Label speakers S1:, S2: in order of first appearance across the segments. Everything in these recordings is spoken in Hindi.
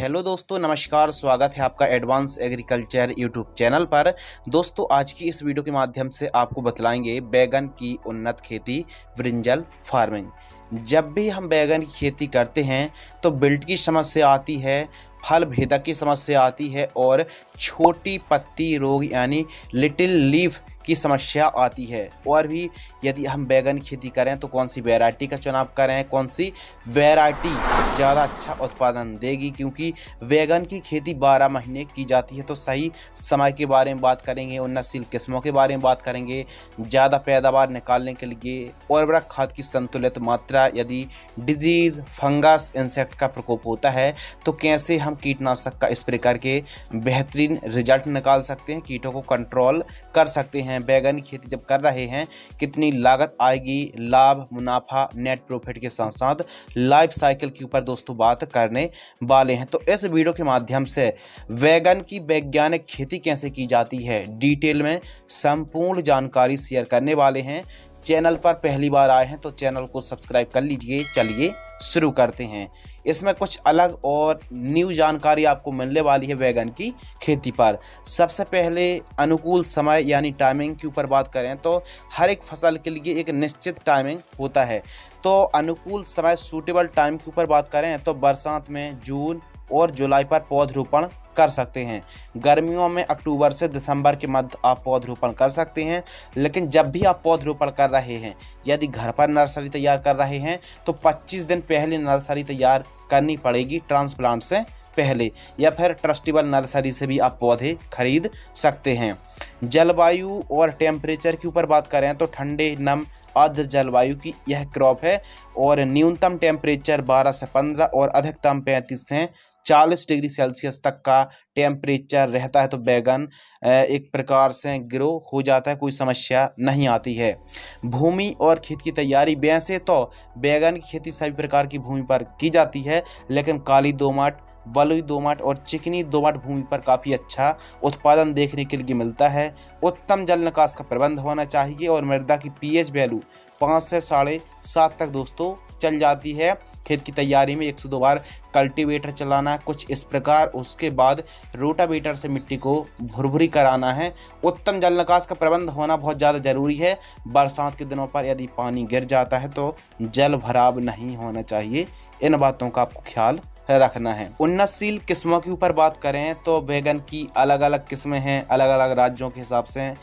S1: हेलो दोस्तों, नमस्कार। स्वागत है आपका एडवांस एग्रीकल्चर यूट्यूब चैनल पर। दोस्तों, आज की इस वीडियो के माध्यम से आपको बतलाएंगे बैगन की उन्नत खेती, ब्रिंजल फार्मिंग। जब भी हम बैगन की खेती करते हैं तो बिल्ट की समस्या आती है, फल भेदक की समस्या आती है और छोटी पत्ती रोग यानी लिटिल लीफ की समस्या आती है। और भी यदि हम बैगन की खेती करें तो कौन सी वैरायटी का चुनाव करें, कौन सी वैरायटी ज़्यादा अच्छा उत्पादन देगी, क्योंकि बैगन की खेती 12 महीने की जाती है। तो सही समय के बारे में बात करेंगे, उन्नतशील किस्मों के बारे में बात करेंगे, ज़्यादा पैदावार निकालने के लिए उर्वरक खाद की संतुलित मात्रा, यदि डिजीज़, फंगस, इंसेक्ट का प्रकोप होता है तो कैसे हम कीटनाशक का स्प्रे करके बेहतरीन रिजल्ट निकाल सकते हैं, कीटों को कंट्रोल कर सकते हैं। बैगन की खेती जब कर रहे हैं कितनी लागत आएगी, लाभ, मुनाफा, नेट प्रॉफिट के साथ साथ लाइफ साइकिल के ऊपर दोस्तों बात करने वाले हैं। तो इस वीडियो के माध्यम से बैगन की वैज्ञानिक खेती कैसे की जाती है डिटेल में संपूर्ण जानकारी शेयर करने वाले हैं। चैनल पर पहली बार आए हैं तो चैनल को सब्सक्राइब कर लीजिए। चलिए शुरू करते हैं। इसमें कुछ अलग और न्यू जानकारी आपको मिलने वाली है बैगन की खेती पर। सबसे पहले अनुकूल समय यानी टाइमिंग के ऊपर बात करें तो हर एक फसल के लिए एक निश्चित टाइमिंग होता है। तो अनुकूल समय, सूटेबल टाइम के ऊपर बात करें तो बरसात में जून और जुलाई पर पौधरोपण कर सकते हैं। गर्मियों में अक्टूबर से दिसंबर के मध्य आप पौधरोपण कर सकते हैं। लेकिन जब भी आप पौधरोपण कर रहे हैं, यदि घर पर नर्सरी तैयार कर रहे हैं तो 25 दिन पहले नर्सरी तैयार करनी पड़ेगी ट्रांसप्लांट से पहले, या फिर ट्रस्टेबल नर्सरी से भी आप पौधे खरीद सकते हैं। जलवायु और टेम्परेचर के ऊपर बात करें तो ठंडे, नम, आर्द्र जलवायु की यह क्रॉप है और न्यूनतम टेम्परेचर 12 से 15 और अधिकतम 35 से 40 डिग्री सेल्सियस तक का टेम्परेचर रहता है। तो बैगन एक प्रकार से ग्रो हो जाता है, कोई समस्या नहीं आती है। भूमि और खेत की तैयारी, वैसे तो बैगन की खेती सभी प्रकार की भूमि पर की जाती है, लेकिन काली दोमट, बलुई दोमट और चिकनी दोमट भूमि पर काफ़ी अच्छा उत्पादन देखने के लिए मिलता है। उत्तम जल निकास का प्रबंध होना चाहिए और मृदा की पीएच वैल्यू 5 से 7.5 तक दोस्तों चल जाती है। खेत की तैयारी में 1 से 2 बार कल्टीवेटर चलाना है कुछ इस प्रकार। उसके बाद रोटावेटर से मिट्टी को भुरभुरी कराना है। उत्तम जल निकास का प्रबंध होना बहुत ज़्यादा ज़रूरी है। बरसात के दिनों पर यदि पानी गिर जाता है तो जल भराव नहीं होना चाहिए। इन बातों का आपको ख्याल रखना है। उन्नतशील किस्मों के ऊपर बात करें तो बैगन की अलग अलग किस्में हैं, अलग अलग राज्यों के हिसाब से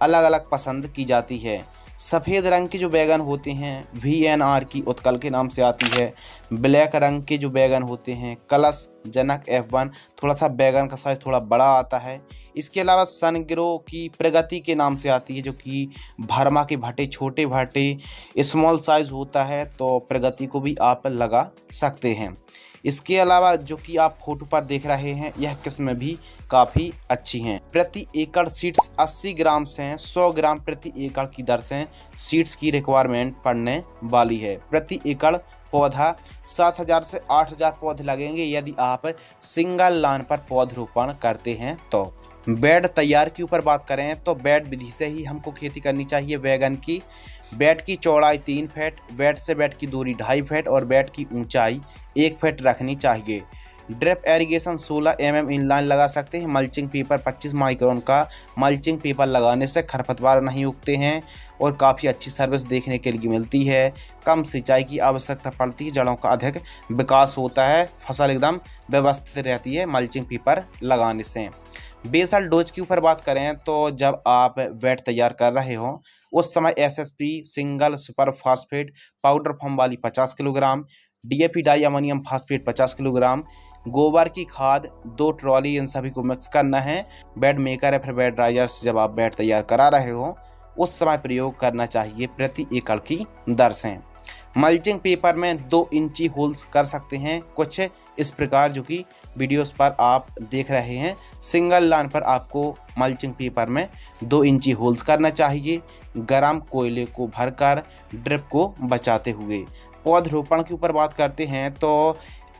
S1: अलग अलग पसंद की जाती है। सफ़ेद रंग के जो बैगन होते हैं VNR की उत्कल के नाम से आती है। ब्लैक रंग के जो बैगन होते हैं कलश जनक F1, थोड़ा सा बैगन का साइज़ थोड़ा बड़ा आता है। इसके अलावा सनग्रो की प्रगति के नाम से आती है, जो कि भरमा के भट्टे, छोटे भट्टे, स्मॉल साइज़ होता है। तो प्रगति को भी आप लगा सकते हैं। इसके अलावा जो कि आप फोटो पर देख रहे हैं यह किस्म भी काफ़ी अच्छी हैं। प्रति एकड़ सीड्स 80 ग्राम से 100 ग्राम प्रति एकड़ की दर से सीड्स की रिक्वायरमेंट पड़ने वाली है। प्रति एकड़ पौधा 7,000 से 8,000 पौधे लगेंगे यदि आप सिंगल लाइन पर पौधरोपण करते हैं। तो बेड तैयार के ऊपर बात करें तो बेड विधि से ही हमको खेती करनी चाहिए बैगन की। बेड की चौड़ाई 3 फीट, बेड से बेड की दूरी 2.5 फीट और बेड की ऊंचाई 1 फीट रखनी चाहिए। ड्रिप एरीगेशन 16 mm इनलाइन लगा सकते हैं। मल्चिंग पेपर 25 माइक्रोन का मल्चिंग पेपर लगाने से खरपतवार नहीं उगते हैं और काफ़ी अच्छी सर्विस देखने के लिए मिलती है। कम सिंचाई की आवश्यकता पड़ती है, जड़ों का अधिक विकास होता है, फसल एकदम व्यवस्थित रहती है मल्चिंग पेपर लगाने से। बेसल डोज के ऊपर बात करें तो जब आप वेट तैयार कर रहे हो उस समय SSP single super phosphate powder form वाली 50 kilogram, DAP di ammonium phosphate 50 kilogram, गोबर की खाद 2 ट्रॉली, इन सभी को मिक्स करना है। बेड मेकर या फिर बेड ड्राइजर से जब आप बेड तैयार करा रहे हो उस समय प्रयोग करना चाहिए प्रति एकड़ की दर से। मल्चिंग पेपर में 2 इंची होल्स कर सकते हैं कुछ इस प्रकार, जो कि वीडियोस पर आप देख रहे हैं। सिंगल लाइन पर आपको मल्चिंग पेपर में 2 इंची होल्स करना चाहिए, गरम कोयले को भरकर ड्रिप को बचाते हुए। पौधरोपण के ऊपर बात करते हैं तो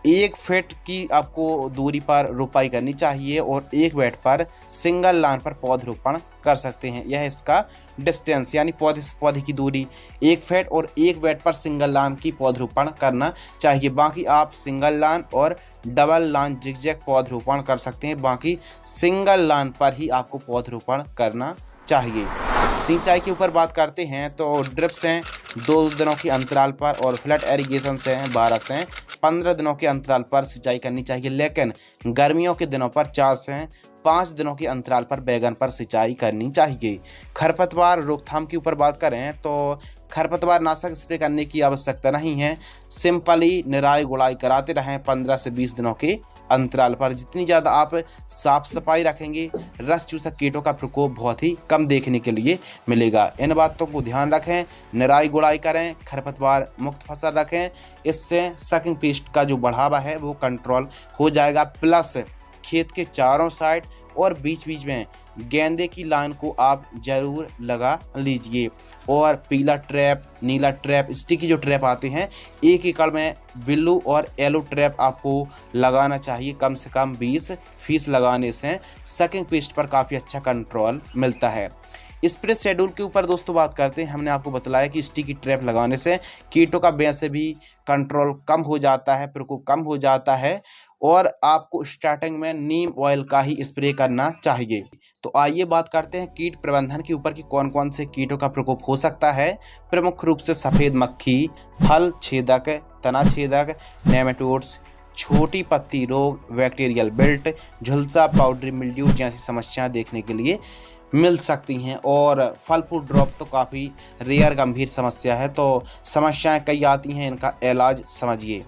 S1: 1 फीट की आपको दूरी पर रोपाई करनी चाहिए और 1 बेड पर सिंगल लाइन पर पौधरोपण कर सकते हैं। यह इसका डिस्टेंस यानी पौधे से पौधे की दूरी 1 फीट और 1 बेड पर सिंगल लाइन की पौधरोपण करना चाहिए। बाकी आप सिंगल लाइन और डबल लाइन जिगजैग पौधरोपण कर सकते हैं, बाकी सिंगल लाइन पर ही आपको पौधरोपण करना चाहिए। सिंचाई के ऊपर बात करते हैं तो ड्रिप्स हैं 2 दिनों के अंतराल पर और फ्लड एरीगेशन से 12 से 15 दिनों के अंतराल पर सिंचाई करनी चाहिए, लेकिन गर्मियों के दिनों पर 4 से 5 दिनों के अंतराल पर बैगन पर सिंचाई करनी चाहिए। खरपतवार रोकथाम के ऊपर बात करें तो खरपतवार नाशक स्प्रे करने की आवश्यकता नहीं है, सिंपली निराई गुड़ाई कराते रहें 15 से 20 दिनों के अंतराल पर। जितनी ज़्यादा आप साफ सफाई रखेंगे, रस चूसक कीटों का प्रकोप बहुत ही कम देखने के लिए मिलेगा। इन बातों को ध्यान रखें, निराई गुड़ाई करें, खरपतवार मुक्त फसल रखें, इससे सकिंग पेस्ट का जो बढ़ावा है वो कंट्रोल हो जाएगा। प्लस खेत के चारों साइड और बीच बीच में गेंदे की लाइन को आप जरूर लगा लीजिए। और पीला ट्रैप, नीला ट्रैप, स्टिकी जो ट्रैप आते हैं, 1 एकड़ में ब्लू और येलो ट्रैप आपको लगाना चाहिए। कम से कम 20 फीस लगाने से सकिंग पेस्ट पर काफ़ी अच्छा कंट्रोल मिलता है। स्प्रे शेड्यूल के ऊपर दोस्तों बात करते हैं। हमने आपको बताया कि स्टिकी ट्रैप लगाने से कीटों का वैसे भी कंट्रोल कम हो जाता है, प्रकोप कम हो जाता है, और आपको स्टार्टिंग में नीम ऑयल का ही स्प्रे करना चाहिए। तो आइए बात करते हैं कीट प्रबंधन के ऊपर कि कौन कौन से कीटों का प्रकोप हो सकता है। प्रमुख रूप से सफ़ेद मक्खी, फल छेदक, तना छेदक, नेमेटोड्स, छोटी पत्ती रोग, बैक्टीरियल बिल्ट, झुलसा, पाउडरी मिल्ड्यू जैसी समस्याएं देखने के लिए मिल सकती हैं। और फल फूड ड्रॉप तो काफ़ी रेयर गंभीर समस्या है, तो समस्याएं कई आती हैं, इनका इलाज समझिए।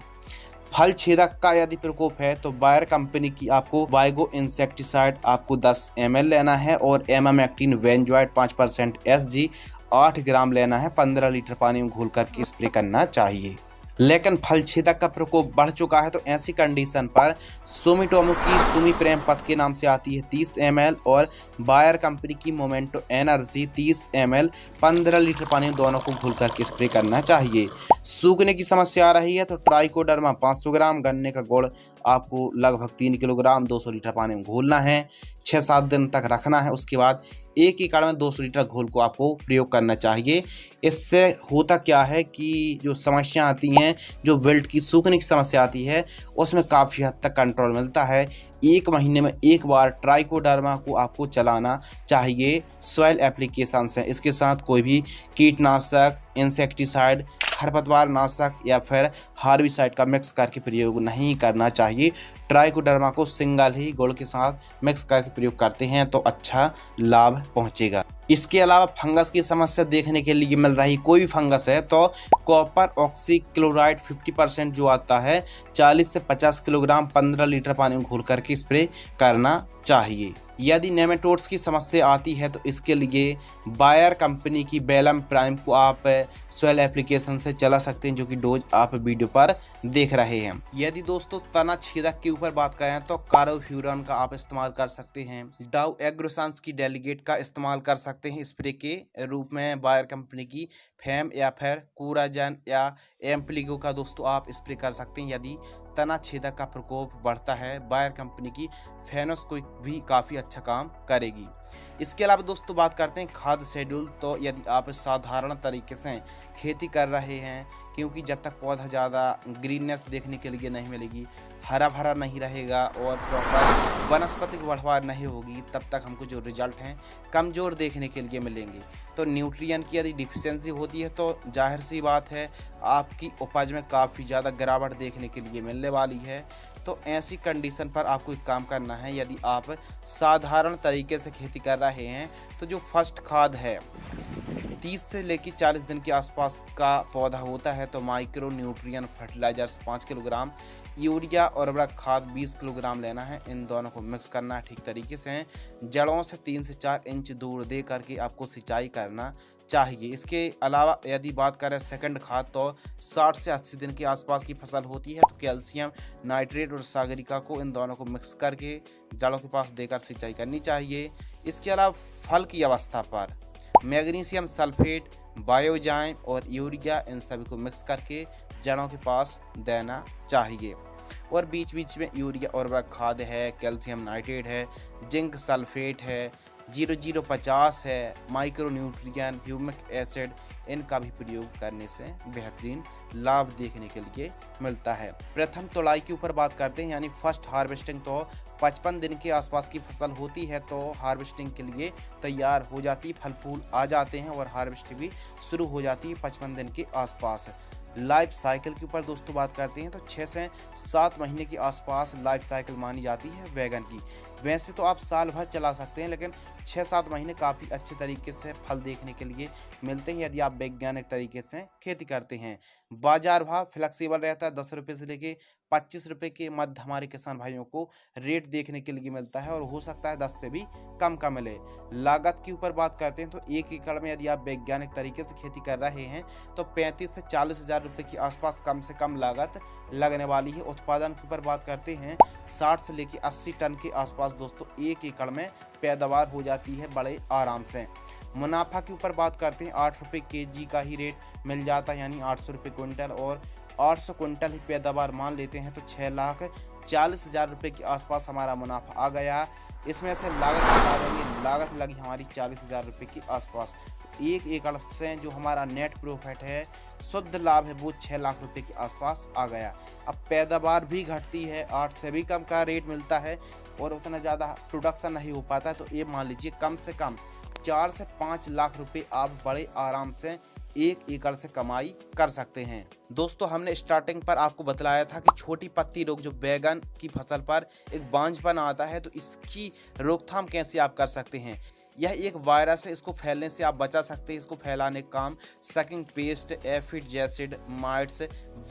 S1: फल छेदक का यदि प्रकोप है तो बायर कंपनी की आपको वाइगो इंसेक्टिसाइड आपको 10 ml लेना है और एमामेक्टिन वेंजॉइड 5% SG 8 ग्राम लेना है। 15 लीटर पानी में घोल करके स्प्रे करना चाहिए। लेकिन फल छेदक का प्रकोप बढ़ चुका है तो ऐसी कंडीशन पर सुमिटोमो की सुमी प्रेम पथ के नाम से आती है 30 ml और बायर कंपनी की मोमेंटो एनर्जी 30 ml 15 लीटर पानी दोनों को घुल करके स्प्रे करना चाहिए। सूखने की समस्या आ रही है तो ट्राइकोडर्मा 500 ग्राम, गन्ने का गुड़ आपको लगभग 3 किलोग्राम 200 लीटर पानी में घोलना है, 6-7 दिन तक रखना है। उसके बाद 1 एकड़ में 200 लीटर घोल को आपको प्रयोग करना चाहिए। इससे होता क्या है कि जो समस्या आती हैं, जो विल्ट की सूखने की समस्या आती है, उसमें काफ़ी हद तक कंट्रोल मिलता है। 1 महीने में 1 बार ट्राइकोडर्मा को आपको चलाना चाहिए सॉइल एप्लीकेशन से। इसके साथ कोई भी कीटनाशक, इंसेक्टिसाइड, खरपतवार नाशक या फिर हार्बिसाइड का मिक्स करके प्रयोग नहीं करना चाहिए। ट्राइकोडर्मा को सिंगल ही गुड़ के साथ मिक्स करके प्रयोग करते हैं तो अच्छा लाभ पहुंचेगा। इसके अलावा फंगस की समस्या देखने के लिए मिल रही, कोई भी फंगस है तो कॉपर ऑक्सीक्लोराइड 50% जो आता है 40 से 50 किलोग्राम 15 लीटर पानी में घोल करके स्प्रे करना चाहिए। यदि नेमेटोड्स की समस्या आती है तो इसके लिए बायर कंपनी की बेलम प्राइम को आप सॉइल एप्लीकेशन से चला सकते हैं, जो कि डोज आप वीडियो पर देख रहे हैं। यदि दोस्तों तना छेदक के ऊपर बात करें तो कार्बोफ्यूरॉन का आप इस्तेमाल कर सकते हैं। डाउ एग्रोसांस की डेलीगेट का इस्तेमाल कर सकते हैं स्प्रे के रूप में। बायर कंपनी की फैम या फिर कोराजन या एम्प्लीगो का दोस्तों आप स्प्रे कर सकते हैं यदि तना छेदक का प्रकोप बढ़ता है। बायर कंपनी की फेनोस को भी काफ़ी अच्छा काम करेगी। इसके अलावा दोस्तों बात करते हैं खाद शेड्यूल। तो यदि आप साधारण तरीके से खेती कर रहे हैं, क्योंकि जब तक पौधा ज़्यादा ग्रीननेस देखने के लिए नहीं मिलेगी, हरा भरा नहीं रहेगा और प्रॉपर वनस्पतिक बढ़वार नहीं होगी, तब तक हमको जो रिजल्ट हैं कमज़ोर देखने के लिए मिलेंगे। तो न्यूट्रिएंट की यदि डिफिशियंसी होती है तो जाहिर सी बात है आपकी उपज में काफ़ी ज़्यादा गिरावट देखने के लिए मिलने वाली है। तो ऐसी कंडीशन पर आपको एक काम करना है। यदि आप साधारण तरीके से खेती कर रहे हैं तो जो फर्स्ट खाद है 30 से लेकर 40 दिन के आसपास का पौधा होता है तो micro nutrient fertilisers 5 kilogram, urea और उर्वरक खाद 20 किलोग्राम लेना है। इन दोनों को मिक्स करना है ठीक तरीके से। जड़ों से 3 से 4 इंच दूर दे करके आपको सिंचाई करना चाहिए। इसके अलावा यदि बात करें सेकंड खाद तो 60 से 80 दिन के आसपास की फसल होती है तो कैल्शियम नाइट्रेट और सागरिका को इन दोनों को मिक्स करके जड़ों के पास देकर सिंचाई करनी चाहिए। इसके अलावा फल की अवस्था पर मैग्नीशियम सल्फेट, बायोजाइम और यूरिया इन सभी को मिक्स करके जड़ों के पास देना चाहिए। और बीच बीच में यूरिया और उर्वरक खाद है, कैल्शियम नाइट्रेट है, जिंक सल्फेट है, 0050 है, माइक्रो न्यूट्रिएंट, ह्यूमिक एसिड, इनका भी प्रयोग करने से बेहतरीन लाभ देखने के लिए मिलता है। प्रथम तोलाई के ऊपर बात करते हैं, यानी फर्स्ट हार्वेस्टिंग तो 55 दिन के आसपास की फसल होती है तो हार्वेस्टिंग के लिए तैयार हो जाती है, फल फूल आ जाते हैं और हार्वेस्टिंग भी शुरू हो जाती है 55 दिन के आसपास। लाइफ साइकिल के ऊपर दोस्तों बात करते हैं तो 6 से 7 महीने के आसपास लाइफ साइकिल मानी जाती है बैगन की। वैसे तो आप साल भर चला सकते हैं, लेकिन 6-7 महीने काफ़ी अच्छे तरीके से फल देखने के लिए मिलते हैं यदि आप वैज्ञानिक तरीके से खेती करते हैं। बाजार भाव फ्लेक्सिबल रहता है, 10 रुपये से लेके 25 रुपये के मध्य हमारे किसान भाइयों को रेट देखने के लिए मिलता है और हो सकता है 10 से भी कम का मिले। लागत के ऊपर बात करते हैं तो 1 एकड़ में यदि आप वैज्ञानिक तरीके से खेती कर रहे हैं तो 35 से 40 हज़ार रुपये के आसपास कम से कम लागत लगने वाली है। उत्पादन के ऊपर बात करते हैं 60 से लेकर 80 टन के आसपास दोस्तों 1 एकड़ में पैदावार हो जाती है बड़े आराम से। मुनाफा के ऊपर बात करते हैं 8 रुपये केजी का ही रेट मिल जाता है, यानी 800 रुपये क्विंटल, और 800 क्विंटल ही पैदावार मान लेते हैं तो 6,40,000 रुपये के आसपास हमारा मुनाफा आ गया। इसमें से लागत बता देंगे, लागत लगी हमारी 40,000 रुपये के आसपास। तो 1 एकड़ से जो हमारा नेट प्रॉफिट है, शुद्ध लाभ है, वो 6 लाख रुपए के आसपास आ गया। अब पैदावार भी घटती है, 8 से भी कम का रेट मिलता है और उतना ज़्यादा प्रोडक्शन नहीं हो पाता है, तो ये मान लीजिए कम से कम 4 से 5 लाख रुपए आप बड़े आराम से 1 एकड़ से कमाई कर सकते हैं। दोस्तों हमने स्टार्टिंग पर आपको बतलाया था कि छोटी पत्ती रोग जो बैगन की फसल पर एक बांझपन आता है, तो इसकी रोकथाम कैसे आप कर सकते हैं। यह एक वायरस है, इसको फैलने से आप बचा सकते हैं। इसको फैलाने का काम sucking pest, aphid jassid, mites,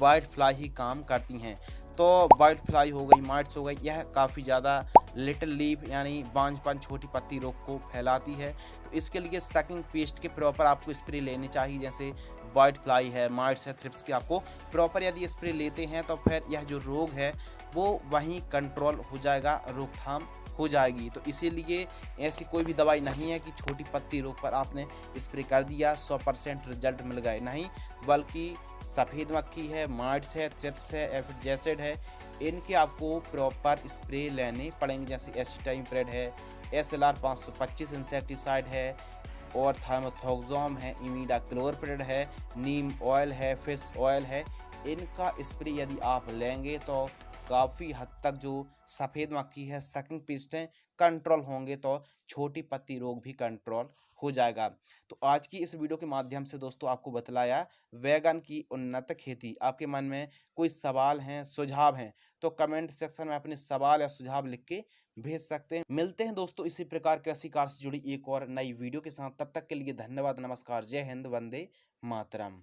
S1: white fly ही काम करती हैं। तो वाइट फ्लाई हो गई, माइट्स हो गई, यह काफ़ी ज़्यादा लिटिल लीफ यानी बांझपन छोटी पत्ती रोग को फैलाती है। तो इसके लिए सकिंग पेस्ट के प्रॉपर आपको स्प्रे लेने चाहिए, जैसे वाइट फ्लाई है, माइट्स है, थ्रिप्स की आपको प्रॉपर यदि स्प्रे लेते हैं तो फिर यह जो रोग है वो वहीं कंट्रोल हो जाएगा, रोकथाम हो जाएगी। तो इसीलिए ऐसी कोई भी दवाई नहीं है कि छोटी पत्ती रोग पर आपने स्प्रे कर दिया 100% रिजल्ट मिल गए, नहीं, बल्कि सफ़ेद मक्खी है, माइट्स है, थ्रिप्स है, एफिड जैसिड है, इनके आपको प्रॉपर स्प्रे लेने पड़ेंगे, जैसे एसिटाइमप्रेड है, SLR 525 इंसेक्टिसाइड है, और थाइमोथोक्सोम है, इमिडाक्लोरप्रिड है, नीम ऑयल है, फिश ऑयल है। इनका स्प्रे यदि आप लेंगे तो काफ़ी हद तक जो सफ़ेद मक्खी है, सकिंग पेस्ट है, कंट्रोल होंगे, तो छोटी पत्ती रोग भी कंट्रोल हो जाएगा। तो आज की इस वीडियो के माध्यम से दोस्तों आपको बतलाया बैगन की उन्नत खेती। आपके मन में कोई सवाल हैं, सुझाव हैं, तो कमेंट सेक्शन में अपने सवाल या सुझाव लिख के भेज सकते हैं। मिलते हैं दोस्तों इसी प्रकार कृषि कार्य से जुड़ी एक और नई वीडियो के साथ। तब तक के लिए धन्यवाद, नमस्कार, जय हिंद, वंदे मातरम।